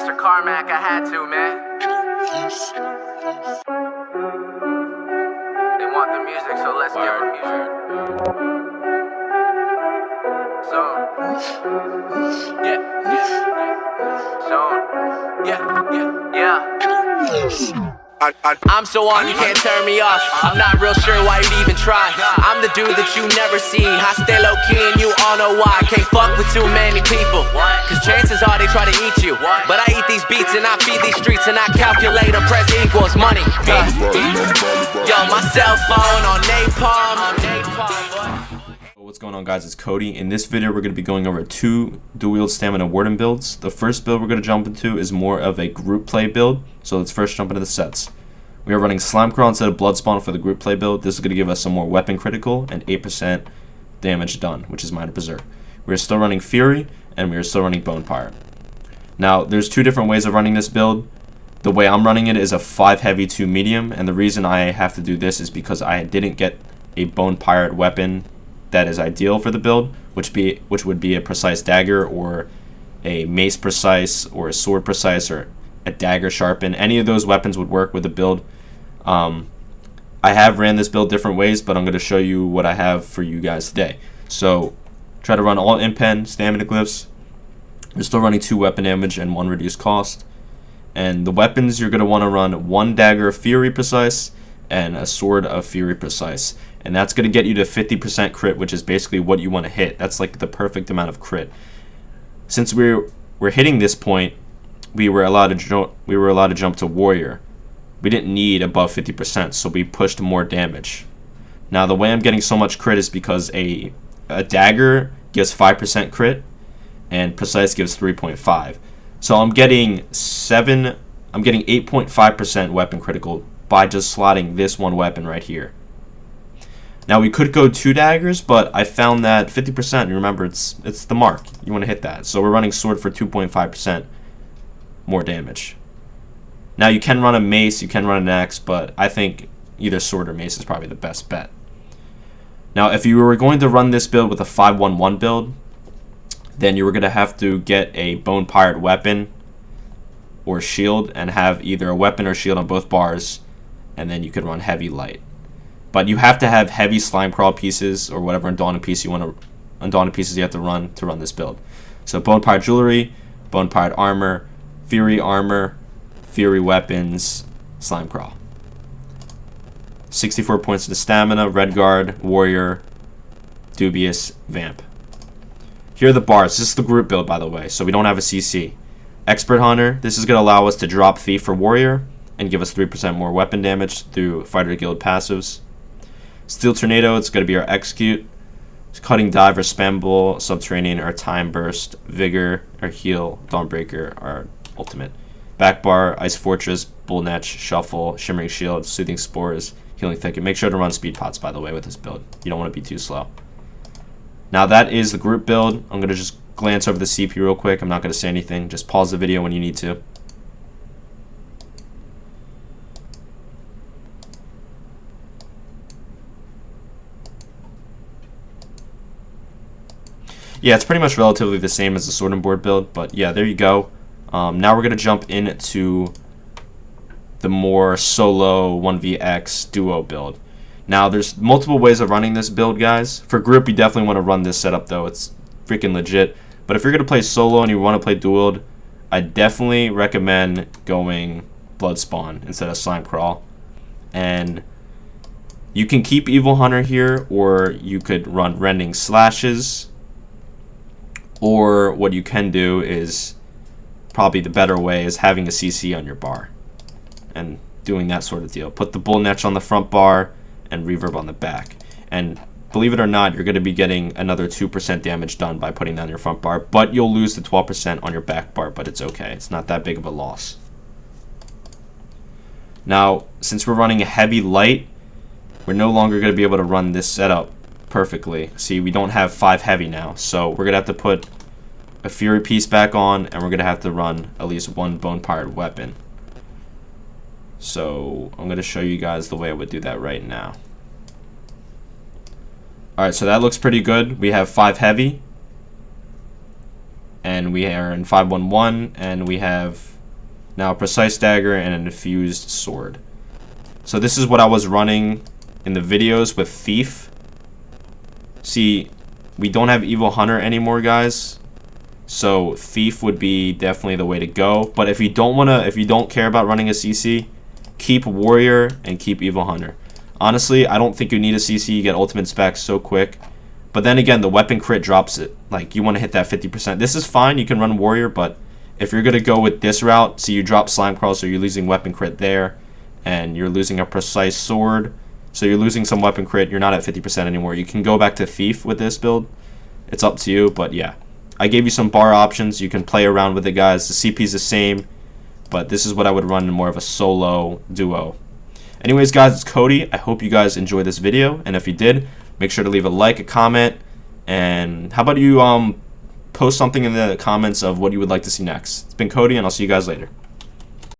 Mr. Carmack, I had to, man. They want the music, so let's give them music. I'm so on, you can't turn me off. I'm not real sure why you'd even try. I'm the dude that you never see. I stay low key and you all know why. Can't fuck with too many people, cause chances are they try to eat you. But I eat these beats and I feed these streets, and I calculate a press equals money. Yo, my cell phone on napalm. What's going on, guys? It's Kodi. In this video we're going to be going over two Dual-Wield stamina Warden builds. The first build we're going to jump into is more of a group play build, so let's first jump into the sets. We are running Slime Crawl instead of Blood Spawn for the group play build. This is going to give us some more weapon critical and 8% damage done, which is Minor Berserk. We are still running Fury, and we are still running Bone Pirate. Now, there's two different ways of running this build. The way I'm running it is a 5 heavy, 2 medium, and the reason I have to do this is because I didn't get a Bone Pirate weapon that is ideal for the build, which would be a precise dagger or a mace precise or a sword precise or a dagger sharpen. Any of those weapons would work with the build. I have ran this build different ways, but I'm going to show you what I have for you guys today. So try to run all impen stamina glyphs. We're still running 2 weapon damage and 1 reduced cost. And the weapons, you're going to want to run 1 dagger of Fury precise and a sword of Fury precise. And that's going to get you to 50% crit, which is basically what you want to hit. That's like the perfect amount of crit. Since we're hitting this point, we were allowed to jump to Warrior. We didn't need above 50%, so we pushed more damage. Now the way I'm getting so much crit is because a dagger gives 5% crit and precise gives 3.5. So I'm getting 8.5% weapon critical by just slotting this one weapon right here. Now we could go 2 daggers, but I found that 50%, remember it's the mark. You want to hit that. So we're running sword for 2.5% more damage. Now you can run a mace, you can run an axe, but I think either sword or mace is probably the best bet. Now if you were going to run this build with a 5-1-1 build, then you were going to have to get a Bone Pirate weapon or shield and have either a weapon or shield on both bars, and then you could run heavy light. But you have to have heavy slime crawl pieces or whatever undaunted pieces you have to run this build. So Bone Pirate jewelry, Bone Pirate armor, Fury weapons, slime crawl. 64 points to stamina, red guard, warrior, dubious, vamp. Here are the bars. This is the group build, by the way, so we don't have a CC. Expert hunter. This is going to allow us to drop thief for warrior and give us 3% more weapon damage through fighter guild passives. Steel Tornado, it's going to be our execute. Cutting dive or spammable, subterranean or time burst, vigor or heal, dawnbreaker our ultimate. Back bar, ice fortress, bull netch, shuffle, shimmering shield, soothing spores, healing thicket. Make sure to run speed pots, by the way, with this build. You don't want to be too slow. Now that is the group build. I'm going to just glance over the CP real quick. I'm not going to say anything. Just pause the video when you need to. Yeah, it's pretty much relatively the same as the sword and board build, but yeah, there you go. Now we're going to jump into the more solo 1vx duo build. Now, there's multiple ways of running this build, guys. For group, you definitely want to run this setup, though. It's freaking legit. But if you're going to play solo and you want to play Dual-Wield, I definitely recommend going Blood Spawn instead of Slime Crawl. And you can keep Evil Hunter here, or you could run Rending Slashes. Or what you can do is, probably the better way, is having a CC on your bar. And doing that sort of deal. Put the Bull Netch on the front bar and reverb on the back. And believe it or not, you're going to be getting another 2% damage done by putting down your front bar. But you'll lose the 12% on your back bar, but it's okay. It's not that big of a loss. Now, since we're running a heavy light, we're no longer going to be able to run this setup perfectly. See, we don't have 5 heavy now, so we're gonna have to put a Fury piece back on, and we're gonna have to run at least 1 Bone Pirate weapon. So I'm gonna show you guys the way I would do that right now. Alright, so that looks pretty good. We have 5 heavy, and we are in 5-1-1, and we have Now a precise dagger and an infused sword. So this is what I was running in the videos with Thief. See, we don't have Evil Hunter anymore, guys. So Thief would be definitely the way to go. But if you don't care about running a CC, keep Warrior and keep Evil Hunter. Honestly, I don't think you need a CC. You get ultimate specs so quick. But then again, the weapon crit drops it. Like, you want to hit that 50%. This is fine. You can run Warrior, but if you're going to go with this route, so you drop Slime Crawl, so you're losing weapon crit there, and you're losing a precise sword, so you're losing some weapon crit, you're not at 50% anymore. You can go back to Thief with this build. It's up to you, but yeah. I gave you some bar options. You can play around with it, guys. The CP is the same, but this is what I would run in more of a solo duo. Anyways, guys, it's Kodi. I hope you guys enjoyed this video, and if you did, make sure to leave a like, a comment, and how about you post something in the comments of what you would like to see next. It's been Kodi, and I'll see you guys later.